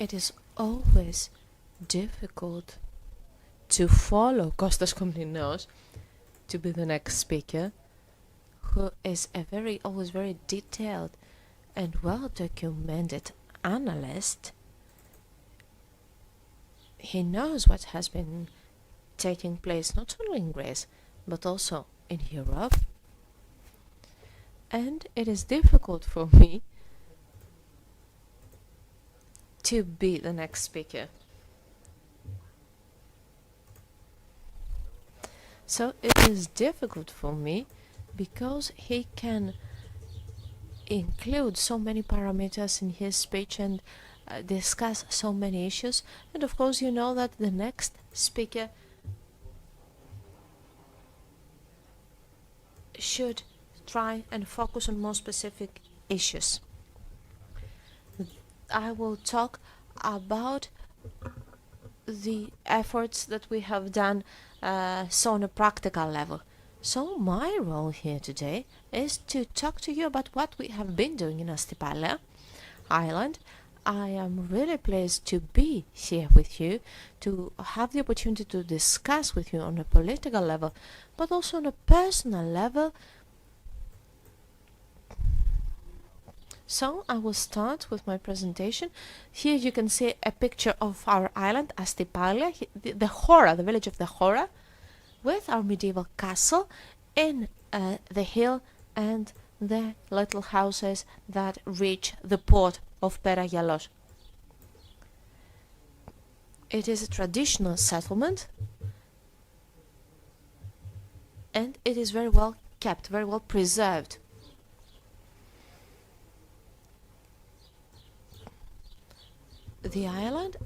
it is always difficult to follow Kostas Komineas to be the next speaker, who is always very detailed and well-documented analyst. He knows what has been taking place not only in Greece, but also in Europe. And it is difficult for me to be the next speaker. So it is difficult for me because he can include so many parameters in his speech and discuss so many issues. And of course, you know that the next speaker should try and focus on more specific issues. I will talk about the efforts that we have done so on a practical level. So my role here today is to talk to you about what we have been doing in Astypalea Island. I am really pleased to be here with you, to have the opportunity to discuss with you on a political level, but also on a personal level. So I will start with my presentation. Here you can see a picture of our island, Astypalea, the Hora, the village of the Hora, with our medieval castle in the hill and the little houses that reach the port of Peragelos. It is a traditional settlement and it is very well kept, very well preserved. The island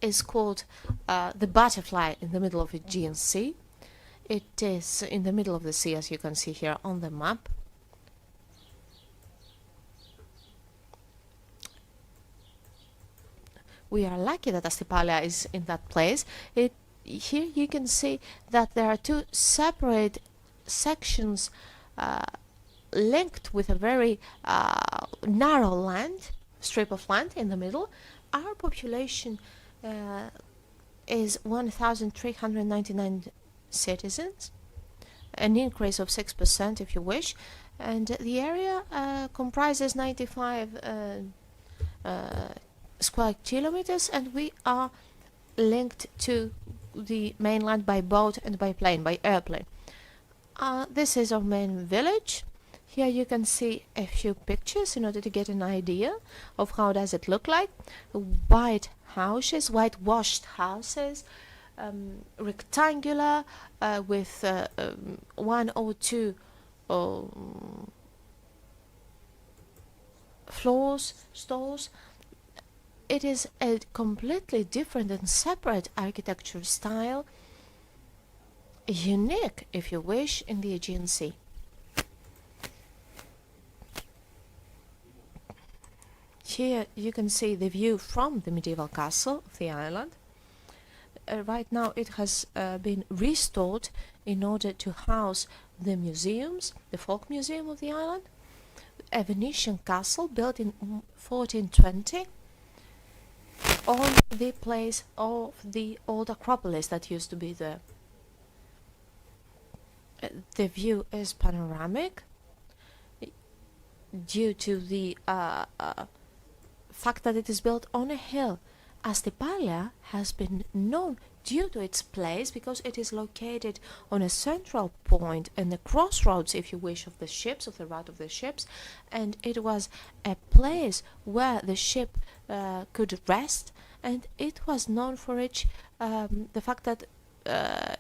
is called the Butterfly in the middle of the Aegean Sea. It is in the middle of the sea, as you can see here on the map. We are lucky that Astypalea is in that place. Here you can see that there are two separate sections linked with a very narrow strip of land in the middle. Our population is 1,399 citizens, an increase of 6% if you wish, and the area comprises 95 square kilometers, and we are linked to the mainland by boat and by airplane. This is our main village. Here you can see a few pictures in order to get an idea of how does it look like. White houses, whitewashed houses, rectangular with one or two floors, stalls. It is a completely different and separate architecture style, unique, if you wish, in the Aegean Sea. Here you can see the view from the medieval castle of the island. Right now it has been restored in order to house the museums, the folk museum of the island, a Venetian castle built in 1420 on the place of the old Acropolis that used to be there. The view is panoramic due to the fact that it is built on a hill. Astypalea has been known due to its place because it is located on a central point in the crossroads, if you wish, of the route of the ships, and it was a place where the ship could rest, and it was known for the fact that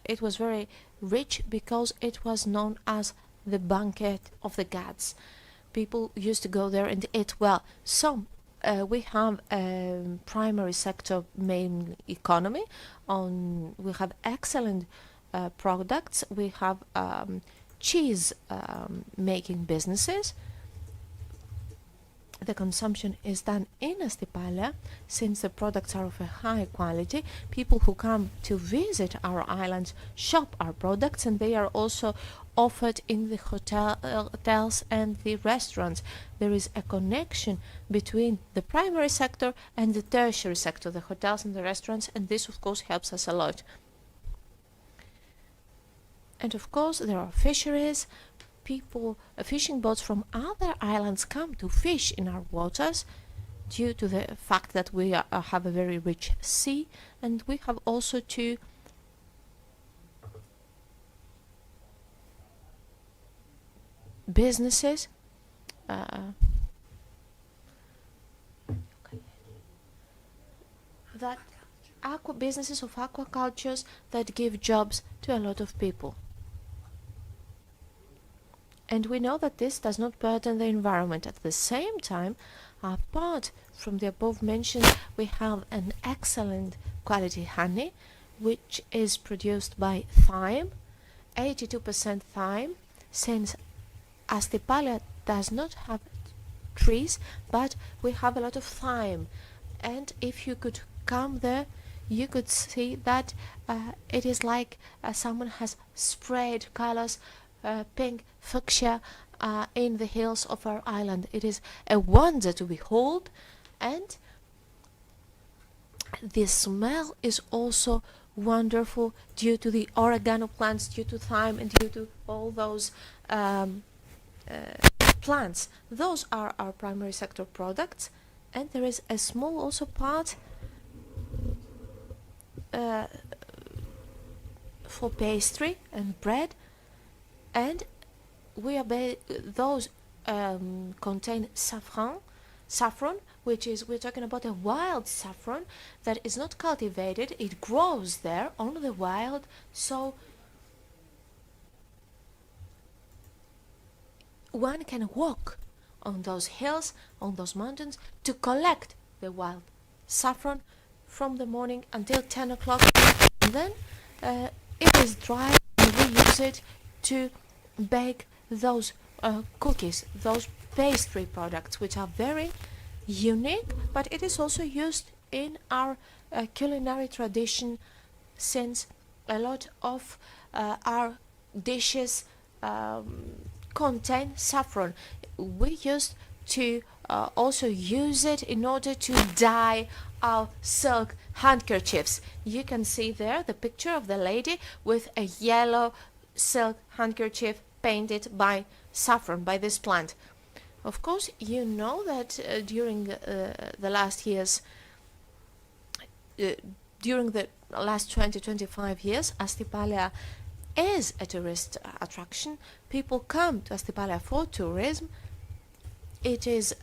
it was very rich because it was known as the banquet of the gods. People used to go there and eat well. So we have a primary sector main economy. We have excellent products. We have cheese making businesses. the consumption is done in Astypala, since the products are of a high quality. People who come to visit our islands shop our products, and they are also offered in the hotels and the restaurants. There is a connection between the primary sector and the tertiary sector, the hotels and the restaurants, and this of course helps us a lot. And of course there are fisheries. People, fishing boats from other islands come to fish in our waters due to the fact that we have a very rich sea, and we have also two businesses that businesses of aquacultures that give jobs to a lot of people. And we know that this does not burden the environment. At the same time, apart from the above mentioned, we have an excellent quality honey, which is produced by thyme, 82% thyme, since Astypala does not have trees, but we have a lot of thyme. And if you could come there, you could see that it is like someone has sprayed colors, pink fuchsia, in the hills of our island. It is a wonder to behold, and the smell is also wonderful due to the oregano plants, due to thyme, and due to all those plants. Those are our primary sector products, and there is a small also part for pastry and bread, and we are those contain saffron, which is, we're talking about a wild saffron that is not cultivated, it grows there on the wild, so one can walk on those hills, on those mountains, to collect the wild saffron from the morning until 10 o'clock, and then it is dried and we use it to bake those cookies, those pastry products, which are very unique, but it is also used in our culinary tradition, since a lot of our dishes contain saffron. We used to also use it in order to dye our silk handkerchiefs. You can see there the picture of the lady with a yellow silk handkerchief painted by saffron, by this plant. Of course, you know that during the last years, during the last 20-25 years, Astypala is a tourist attraction. People come to Astypala for tourism. It is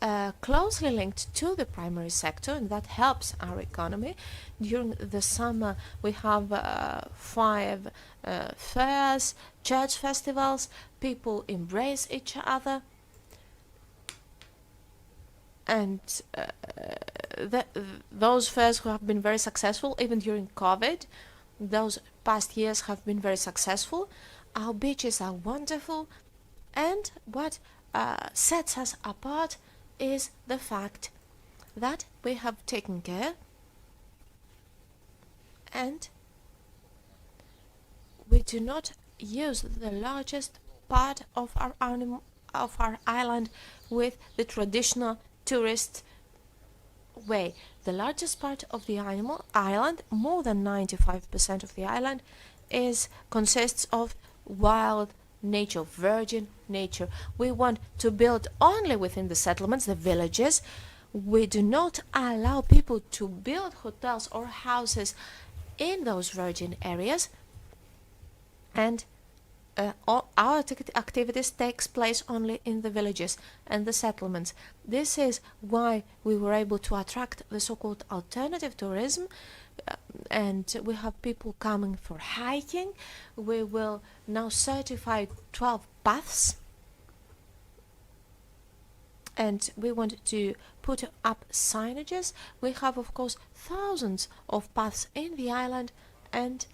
closely linked to the primary sector, and that helps our economy. During the summer, we have 5 fairs, church festivals. People embrace each other, and those fairs have been very successful, even during COVID. Those past years have been very successful. Our beaches are wonderful, and what sets us apart is the fact that we have taken care, and we do not use the largest part of our island with the traditional tourist way. The largest part of the island, more than 95% of the island, consists of wild nature, virgin nature. We want to build only within the settlements, the villages. We do not allow people to build hotels or houses in those virgin areas, and all our activities takes place only in the villages and the settlements. This is why we were able to attract the so-called alternative tourism, and we have people coming for hiking. We will now certify 12 paths, and we want to put up signages. We have, of course, thousands of paths in the island, and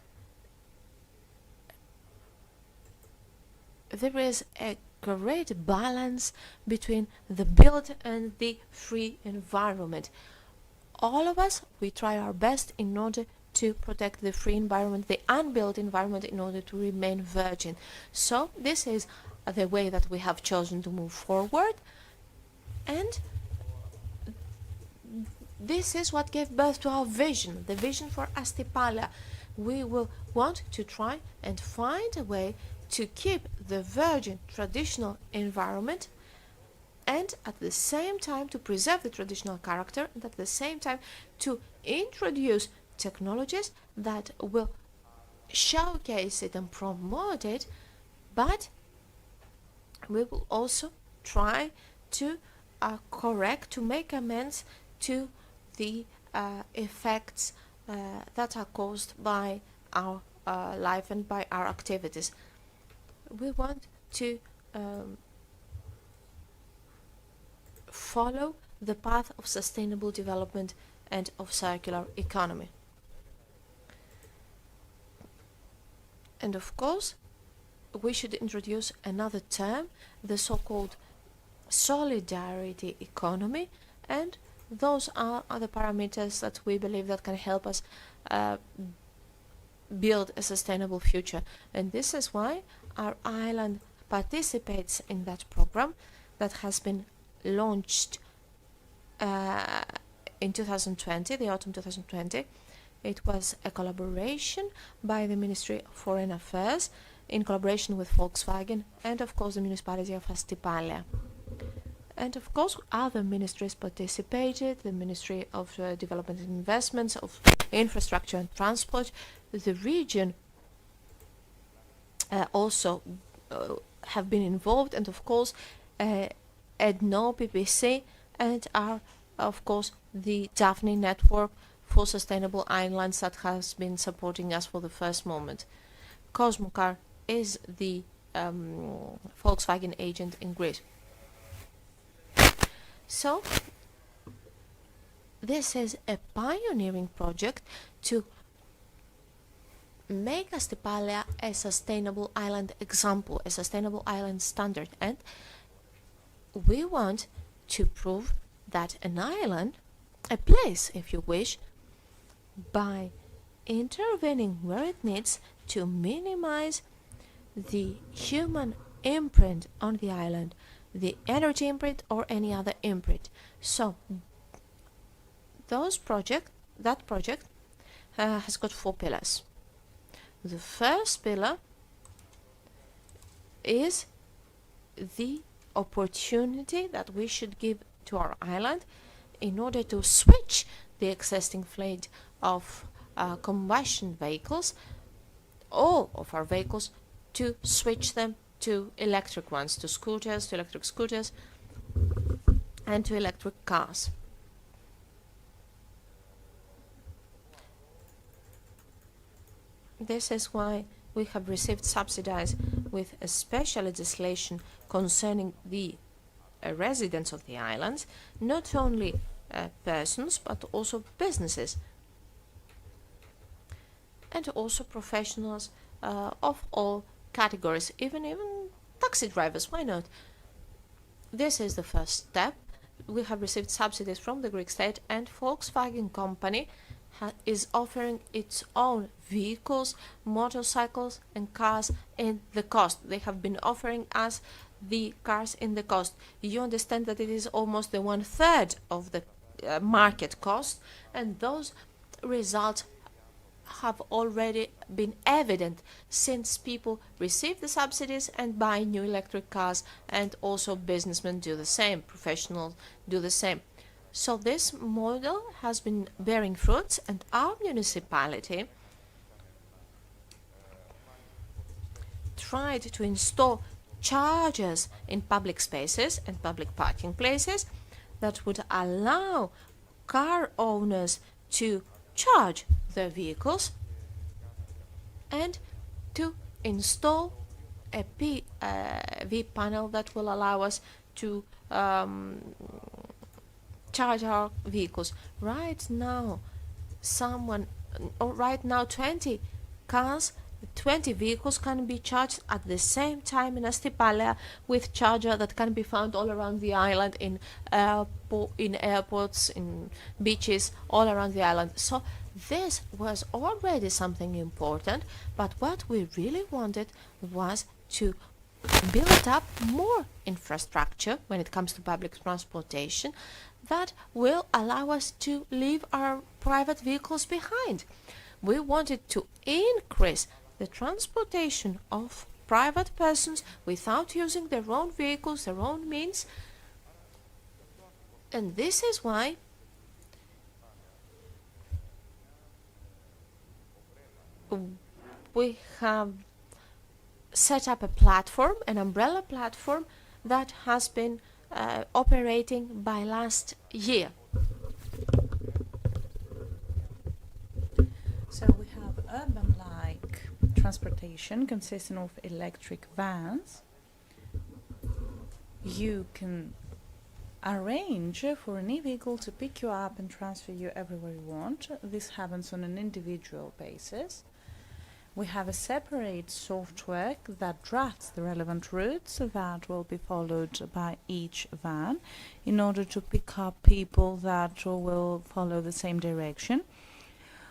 there is a create balance between the built and the free environment. All of us, we try our best in order to protect the free environment, the unbuilt environment, in order to remain virgin. So this is the way that we have chosen to move forward, and this is what gave birth to our vision, the vision for Astypala. We will want to try and find a way to keep the virgin traditional environment, and at the same time to preserve the traditional character, and at the same time to introduce technologies that will showcase it and promote it, but we will also try to correct, to make amends to the effects that are caused by our life and by our activities. We want to follow the path of sustainable development and of circular economy. And of course, we should introduce another term, the so-called solidarity economy, and those are the parameters that we believe that can help us build a sustainable future. And this is why our island participates in that program that has been launched in 2020, the autumn 2020. It was a collaboration by the Ministry of Foreign Affairs in collaboration with Volkswagen and of course the municipality of Astypala. And of course other ministries participated, the Ministry of Development and Investments, of Infrastructure and Transport. The region also have been involved, and of course EDNO, BBC, and our, of course, the Daphne network for sustainable islands that has been supporting us for the first moment. Cosmocar is the Volkswagen agent in Greece. So this is a pioneering project to make Astypala a sustainable island example, a sustainable island standard, and we want to prove that an island, a place if you wish, by intervening where it needs to minimize the human imprint on the island, the energy imprint or any other imprint. So that project has got 4 pillars. The first pillar is the opportunity that we should give to our island in order to switch the existing fleet of combustion vehicles, all of our vehicles, to switch them to electric ones, to scooters, to electric scooters, and to electric cars. This is why we have received subsidies with a special legislation concerning the residents of the islands, not only persons but also businesses and also professionals of all categories, even taxi drivers, why not? This is the first step. We have received subsidies from the Greek state, and Volkswagen company is offering its own vehicles, motorcycles and cars in the cost. They have been offering us the cars in the cost. You understand that it is almost the 1/3 of the market cost, and those results have already been evident since people receive the subsidies and buy new electric cars, and also businessmen do the same, professionals do the same. So this model has been bearing fruits, and our municipality tried to install chargers in public spaces and public parking places that would allow car owners to charge their vehicles and to install a PV panel that will allow us to charge our vehicles. Right now 20 cars 20 vehicles can be charged at the same time in Astipalea with charger that can be found all around the island in airports, in beaches, all around the island. So this was already something important, but what we really wanted was to build up more infrastructure when it comes to public transportation that will allow us to leave our private vehicles behind. We wanted to increase the transportation of private persons without using their own vehicles, their own means, and this is why we have set up a platform, an umbrella platform that has been operating by last year. So we have urban-like transportation consisting of electric vans. You can arrange for an e-vehicle to pick you up and transfer you everywhere you want. This happens on an individual basis. We have a separate software that drafts the relevant routes that will be followed by each van in order to pick up people that will follow the same direction.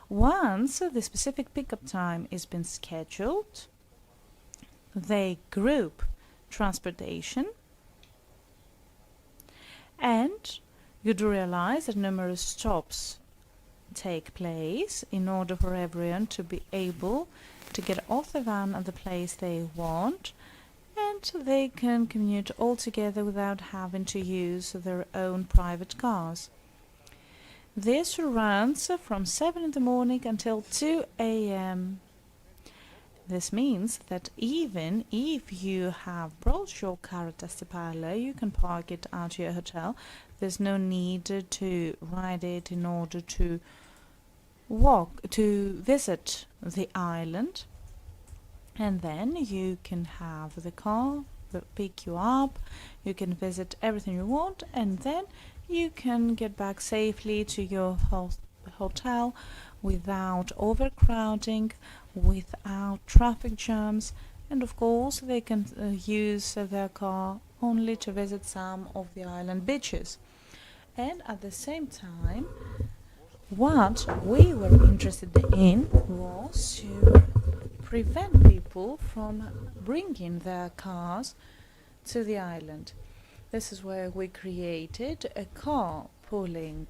Once the specific pickup time has been scheduled, they group transportation, and you do realize that numerous stops take place in order for everyone to be able to get off the van at the place they want, and they can commute all together without having to use their own private cars. This runs from 7 in the morning until 2 a.m. This means that even if you have brought your car at Astipalea, you can park it at your hotel. There's no need to ride it in order to visit the island, and then you can have the car that pick you up, you can visit everything you want, and then you can get back safely to your hotel without overcrowding, without traffic jams, and of course they can use their car only to visit some of the island beaches. And at the same time, what we were interested in was to prevent people from bringing their cars to the island. This is where we created a car pooling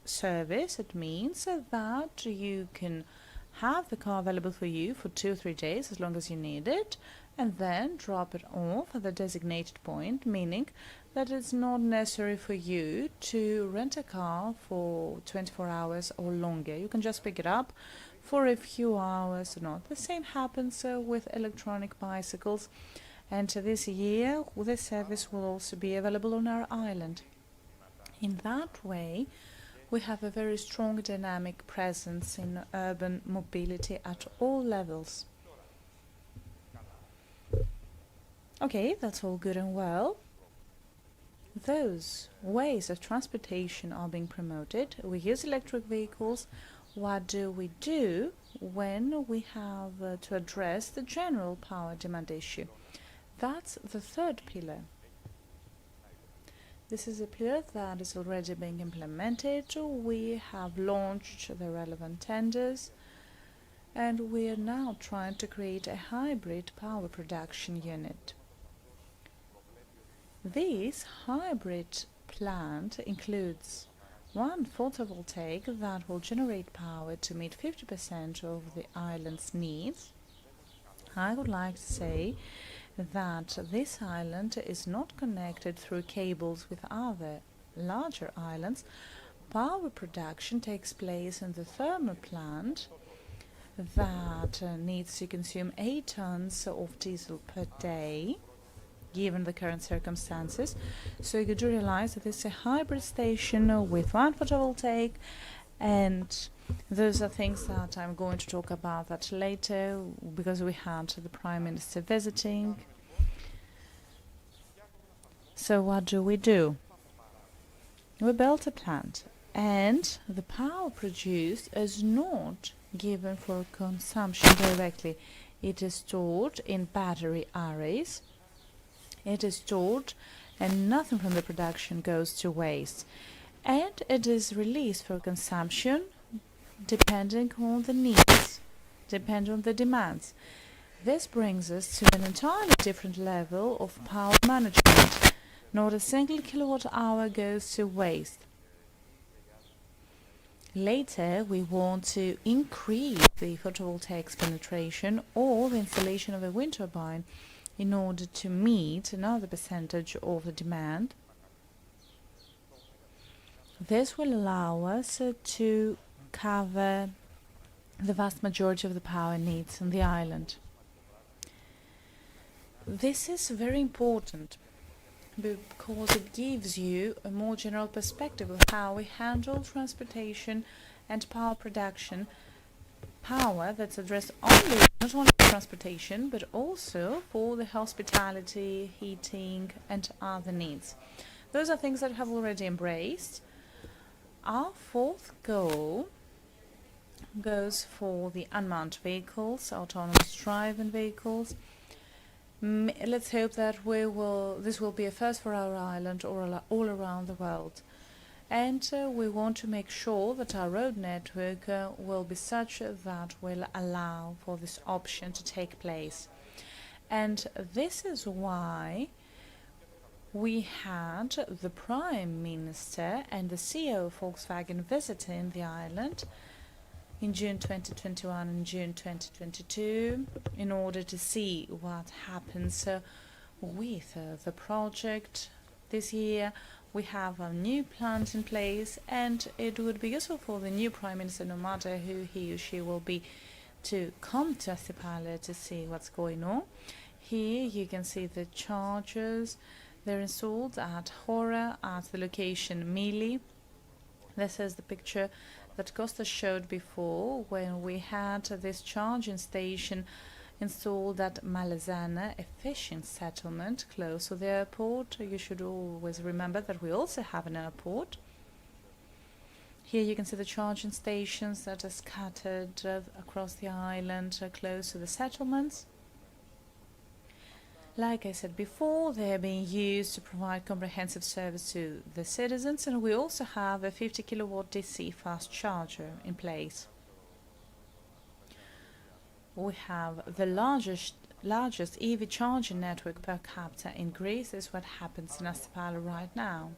service. It means that you can have the car available for you for 2 or 3 days as long as you need it, and then drop it off at the designated point, meaning that it's not necessary for you to rent a car for 24 hours or longer. You can just pick it up for a few hours or not. The same happens with electronic bicycles, and this year this service will also be available on our island. In that way, we have a very strong dynamic presence in urban mobility at all levels. Okay, that's all good and well. Those ways of transportation are being promoted. We use electric vehicles. What do we do when we have to address the general power demand issue? That's the third pillar. This is a pillar that is already being implemented. We have launched the relevant tenders, and we are now trying to create a hybrid power production unit. This hybrid plant includes one photovoltaic that will generate power to meet 50% of the island's needs. I would like to say that this island is not connected through cables with other larger islands. Power production takes place in the thermal plant that needs to consume 8 tons of diesel per day, given the current circumstances. So you do realize that this is a hybrid station with one photovoltaic, and those are things that I'm going to talk about that later, because we had the Prime Minister visiting. So what do? We built a plant, and the power produced is not given for consumption directly. It is stored in battery arrays. It is stored and nothing from the production goes to waste. And it is released for consumption depending on the needs, depending on the demands. This brings us to an entirely different level of power management. Not a single kilowatt hour goes to waste. Later, we want to increase the photovoltaics penetration or the installation of a wind turbine in order to meet another percentage of the demand. This will allow us to cover the vast majority of the power needs on the island. This is very important because it gives you a more general perspective of how we handle transportation and power production. Power that's addressed not only for transportation, but also for the hospitality, heating, and other needs. Those are things that we have already embraced. Our fourth goal goes for the unmanned vehicles, autonomous driving vehicles. Let's hope that this will be a first for our island or all around the world. And we want to make sure that our road network will be such that will allow for this option to take place. And this is why we had the Prime Minister and the CEO of Volkswagen visiting the island in June 2021 and June 2022 in order to see what happens with the project. This year we have a new plans in place, and it would be useful for the new Prime Minister, no matter who he or she will be, to come to Astipala to see what's going on. Here you can see the chargers. They're installed at Hora at the location Mili. This is the picture that Costa showed before when we had this charging station installed at Malazana, a fishing settlement close to the airport. You should always remember that we also have an airport. Here you can see the charging stations that are scattered across the island close to the settlements. Like I said before, they are being used to provide comprehensive service to the citizens, and we also have a 50 kilowatt DC fast charger in place. We have the largest EV charging network per capita in Greece. This is what happens in Astipala right now.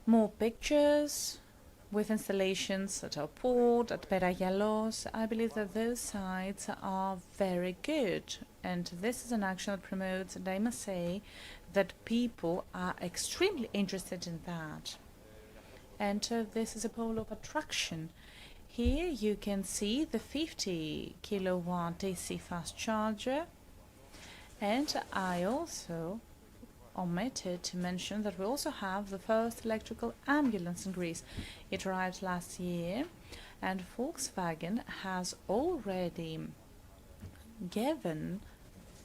More pictures with installations at our port, at Peragialos. I believe that those sites are very good, and this is an action that promotes, and I must say that people are extremely interested in that. And this is a pole of attraction. Here you can see the 50 kilowatt DC fast charger, and I also omitted to mention that we also have the first electrical ambulance in Greece. It arrived last year, and Volkswagen has already given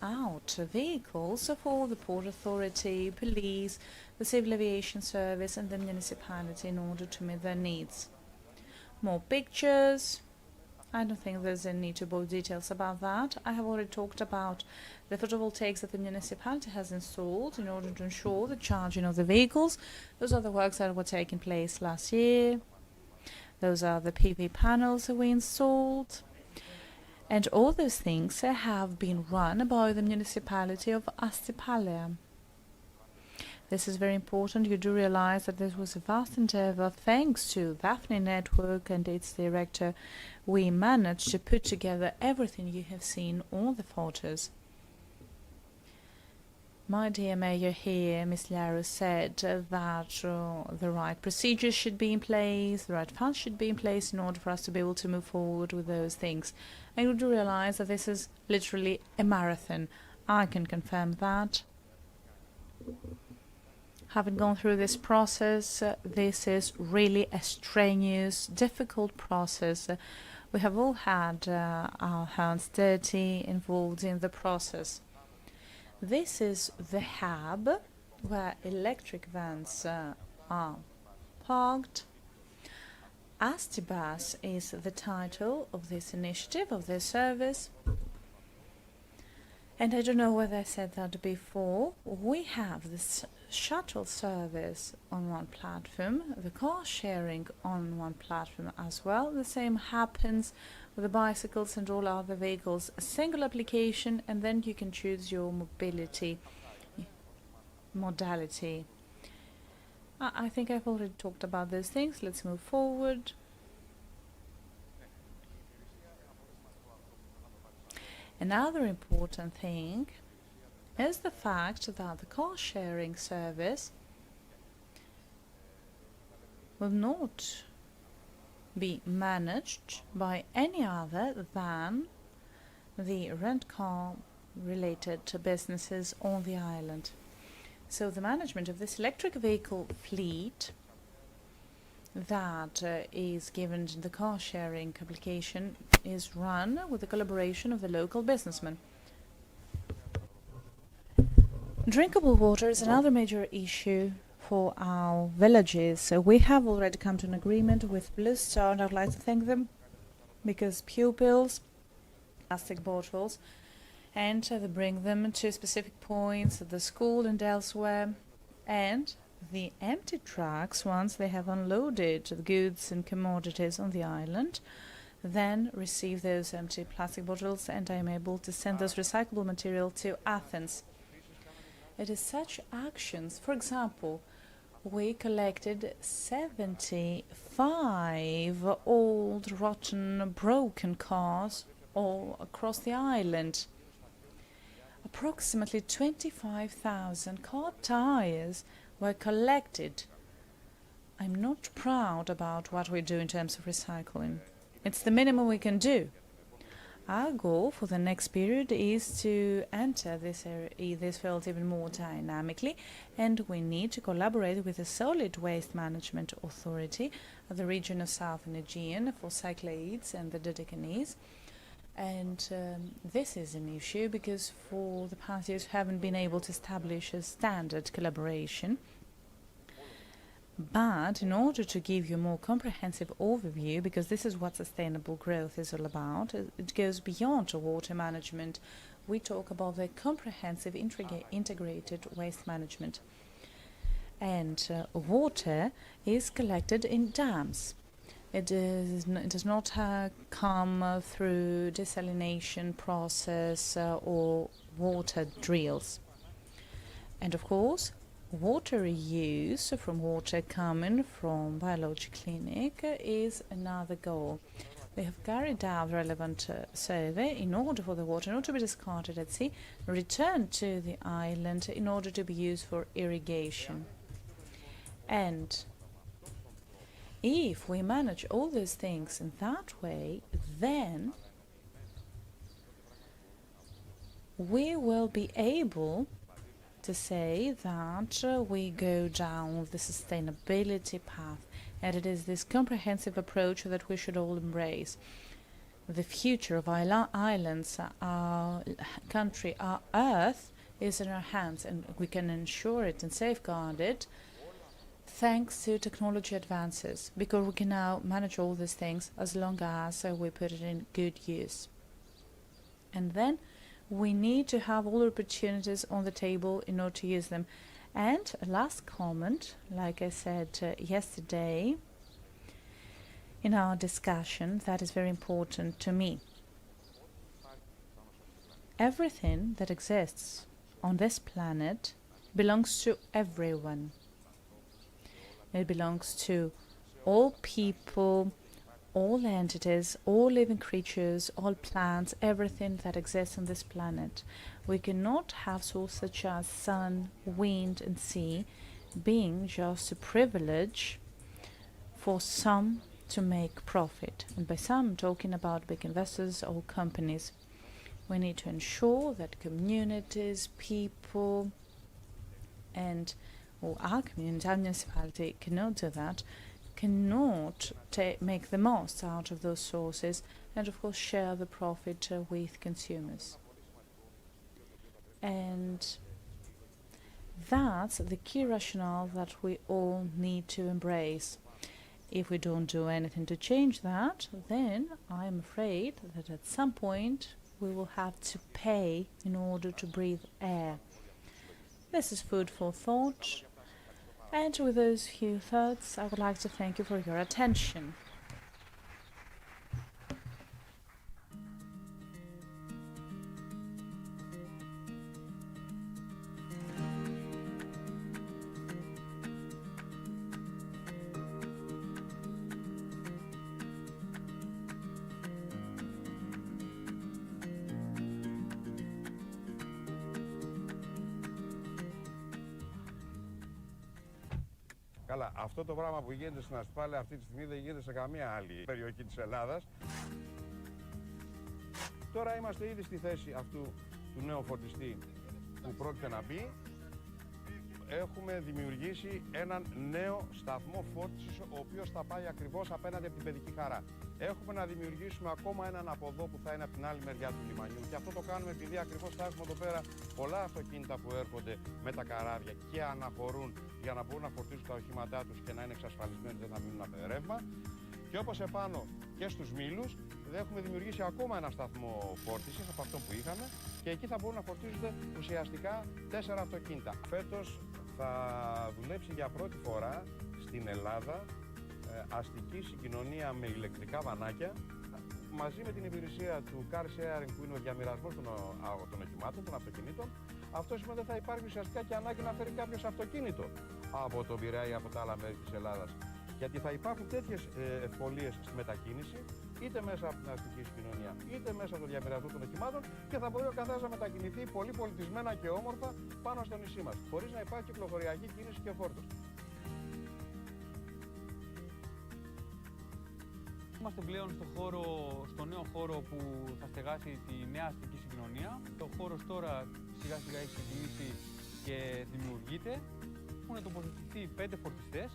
out vehicles for the Port Authority, police, the Civil Aviation Service and the municipality in order to meet their needs. More pictures. I don't think there's a need to bore details about that. I have already talked about the photovoltaics that the municipality has installed in order to ensure the charging of the vehicles. Those are the works that were taking place last year. Those are the PV panels that we installed. And all those things have been run by the municipality of Astipala. This is very important. You do realize that this was a vast endeavor. Thanks to Daphne Network and its director, we managed to put together everything you have seen, all the photos. My dear Mayor here, Ms. Laro, said that the right procedures should be in place, the right funds should be in place in order for us to be able to move forward with those things. And you do realize that this is literally a marathon. I can confirm that. Having gone through this process, this is really a strenuous, difficult process. We have all had our hands dirty, involved in the process. This is the hub where electric vans are parked. Astibas is the title of this initiative, of this service. And I don't know whether I said that before. We have this shuttle service on one platform, the car sharing on one platform as well. The same happens with the bicycles and all other vehicles. A single application, and then you can choose your mobility modality. I think I've already talked about those things. Let's move forward. Another important thing is the fact that the car sharing service will not be managed by any other than the rent car related to businesses on the island. So the management of this electric vehicle fleet that is given to the car sharing application is run with the collaboration of the local businessmen. Drinkable water is another major issue for our villages. So we have already come to an agreement with Blue Star, and I'd like to thank them because pupils, plastic bottles, and they bring them to specific points at the school and elsewhere, and the empty trucks, once they have unloaded the goods and commodities on the island, then receive those empty plastic bottles, and I am able to send those recyclable material to Athens. It is such actions. For example, we collected 75 old, rotten, broken cars all across the island. Approximately 25,000 car tires were collected. I'm not proud about what we do in terms of recycling. It's the minimum we can do. Our goal for the next period is to enter this field even more dynamically, and we need to collaborate with the Solid Waste Management Authority of the region of Southern Aegean for Cyclades and the Dodecanese. And this is an issue because for the past years we haven't been able to establish a standard collaboration. But in order to give you a more comprehensive overview, because this is what sustainable growth is all about, it goes beyond water management. We talk about the comprehensive integrated waste management. And water is collected in dams. It does not come through desalination process or water drills. And of course, water use from water coming from biology clinic is another goal. We have carried out relevant survey in order for the water not to be discarded at sea, returned to the island in order to be used for irrigation. And if we manage all those things in that way, then we will be able to say that we go down the sustainability path, and it is this comprehensive approach that we should all embrace. The future of our islands, our country, our earth is in our hands, and we can ensure it and safeguard it thanks to technology advances, because we can now manage all these things as long as we put it in good use. And then we need to have all opportunities on the table in order to use them. And a last comment, like I said yesterday in our discussion, that is very important to me. Everything that exists on this planet belongs to everyone. It belongs to all people, all entities, all living creatures, all plants, everything that exists on this planet. We cannot have sources such as sun, wind and sea being just a privilege for some to make profit. And by some, I'm talking about big investors or companies. We need to ensure that communities, people, and our community, our municipality cannot do that, cannot make the most out of those sources, and of course share the profit with consumers. And that's the key rationale that we all need to embrace. If we don't do anything to change that, then I'm afraid that at some point we will have to pay in order to breathe air. This is food for thought, and with those few thoughts, I would like to thank you for your attention. Καλά, αυτό το πράγμα που γίνεται στην Ασφάλεια αυτή τη στιγμή δεν γίνεται σε καμία άλλη περιοχή της Ελλάδας. Τώρα είμαστε ήδη στη θέση αυτού του νέου φορτιστή που πρόκειται να μπει. Έχουμε δημιουργήσει έναν νέο σταθμό φόρτισης, ο οποίος θα πάει ακριβώς απέναντι από την Παιδική Χαρά. Έχουμε να δημιουργήσουμε ακόμα έναν από εδώ που θα είναι από την άλλη μεριά του λιμανιού. Και αυτό το κάνουμε επειδή ακριβώς θα έχουμε εδώ πέρα πολλά αυτοκίνητα που έρχονται με τα καράβια και αναχωρούν για να μπορούν να φορτίσουν τα οχήματά τους και να είναι εξασφαλισμένοι, δεν θα μείνουν από ρεύμα. Και όπως επάνω και στους Μήλους, έχουμε δημιουργήσει ακόμα ένα σταθμό φόρτισης από αυτό που είχαμε και εκεί θα μπορούν να φορτίζονται ουσιαστικά 4 αυτοκίνητα. Φέτος θα δουλέψει για πρώτη φορά στην Ελλάδα αστική συγκοινωνία με ηλεκτρικά βανάκια μαζί με την υπηρεσία του car sharing που είναι ο διαμοιρασμός των οχημάτων, των αυτοκινήτων. Αυτό σημαίνει ότι θα υπάρχει ουσιαστικά και ανάγκη να φέρει κάποιος αυτοκίνητο από τον Πειραιά ή από τα άλλα μέρη της Ελλάδας. Γιατί θα υπάρχουν τέτοιες ευκολίες στη μετακίνηση, είτε μέσα από την αστική συγκοινωνία, είτε μέσα από το διαμοιρασμό των οχημάτων και θα μπορεί ο καθένας να μετακινηθεί πολύ πολιτισμένα και όμορφα πάνω στο νησί μας, χωρίς να υπάρχει κυκλοφοριακή κίνηση και φόρτος. Είμαστε πλέον στο νέο χώρο που θα στεγάσει τη νέα αστική συγκοινωνία. Ο χώρος τώρα σιγά σιγά έχει ξεκινήσει και δημιουργείται. Έχουν τοποθετηθεί 5 φορτιστές.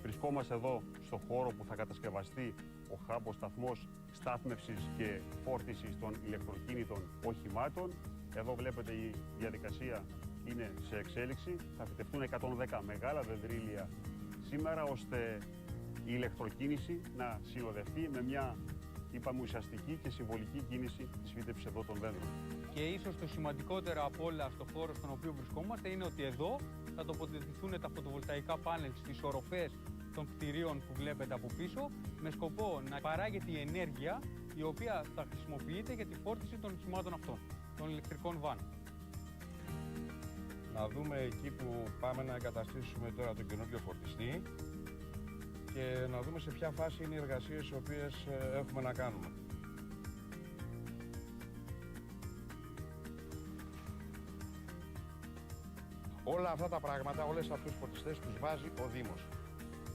Βρισκόμαστε εδώ στο χώρο που θα κατασκευαστεί ο χάμπος σταθμός στάθμευσης και φόρτισης των ηλεκτροκίνητων οχημάτων. Εδώ βλέπετε η διαδικασία είναι σε εξέλιξη. Θα φυτευτούν 110 μεγάλα δεντρίλια σήμερα, ώστε η ηλεκτροκίνηση να συνοδευτεί με μια, είπαμε, ουσιαστική και συμβολική κίνηση της φύτευσης εδώ των δέντρων. Και ίσως το σημαντικότερο από όλα στο χώρο στον οποίο βρισκόμαστε είναι ότι εδώ θα τοποθετηθούν τα φωτοβολταϊκά πάνελ στις οροφές των κτηρίων που βλέπετε από πίσω, με σκοπό να παράγεται η ενέργεια η οποία θα χρησιμοποιείται για τη φόρτιση των οχημάτων αυτών, των ηλεκτρικών βαν. Να δούμε εκεί που πάμε να εγκαταστήσουμε τώρα τον καινούργιο φορτιστή και να δούμε σε ποια φάση είναι οι εργασίες οι οποίες έχουμε να κάνουμε. Όλα αυτά τα πράγματα, όλες αυτούς τους φορτιστές τους βάζει ο Δήμος.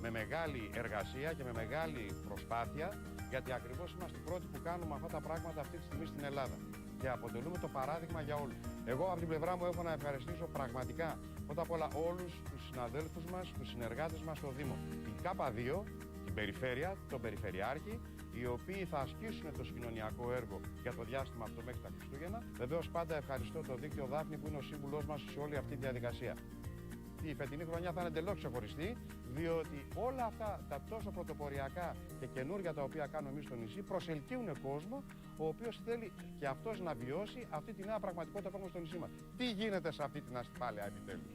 Με μεγάλη εργασία και με μεγάλη προσπάθεια, γιατί ακριβώς είμαστε οι πρώτοι που κάνουμε αυτά τα πράγματα αυτή τη στιγμή στην Ελλάδα. Και αποτελούμε το παράδειγμα για όλους. Εγώ από την πλευρά μου έχω να ευχαριστήσω πραγματικά πρώτα απ' όλα όλους τους συναδέλφους μας, τους συνεργάτες μας στο Δήμο. Την ΚΑΠΑ2, την Περιφέρεια, τον Περιφερειάρχη, οι οποίοι θα ασκήσουν το συγκοινωνιακό έργο για το διάστημα αυτό μέχρι τα Χριστούγεννα. Βεβαίως πάντα ευχαριστώ το δίκτυο Δάφνη που είναι ο σύμβουλός μας σε όλη αυτή τη διαδικασία. Η φετινή χρονιά θα είναι εντελώς ξεχωριστή, διότι όλα αυτά τα τόσο πρωτοποριακά και καινούργια τα οποία κάνουμε εμείς στο νησί προσελκύουν κόσμο, ο οποίος θέλει και αυτός να βιώσει αυτή τη νέα πραγματικότητα που έχουμε στο νησί μας. Τι γίνεται σε αυτή την ασφάλεια επιτέλους.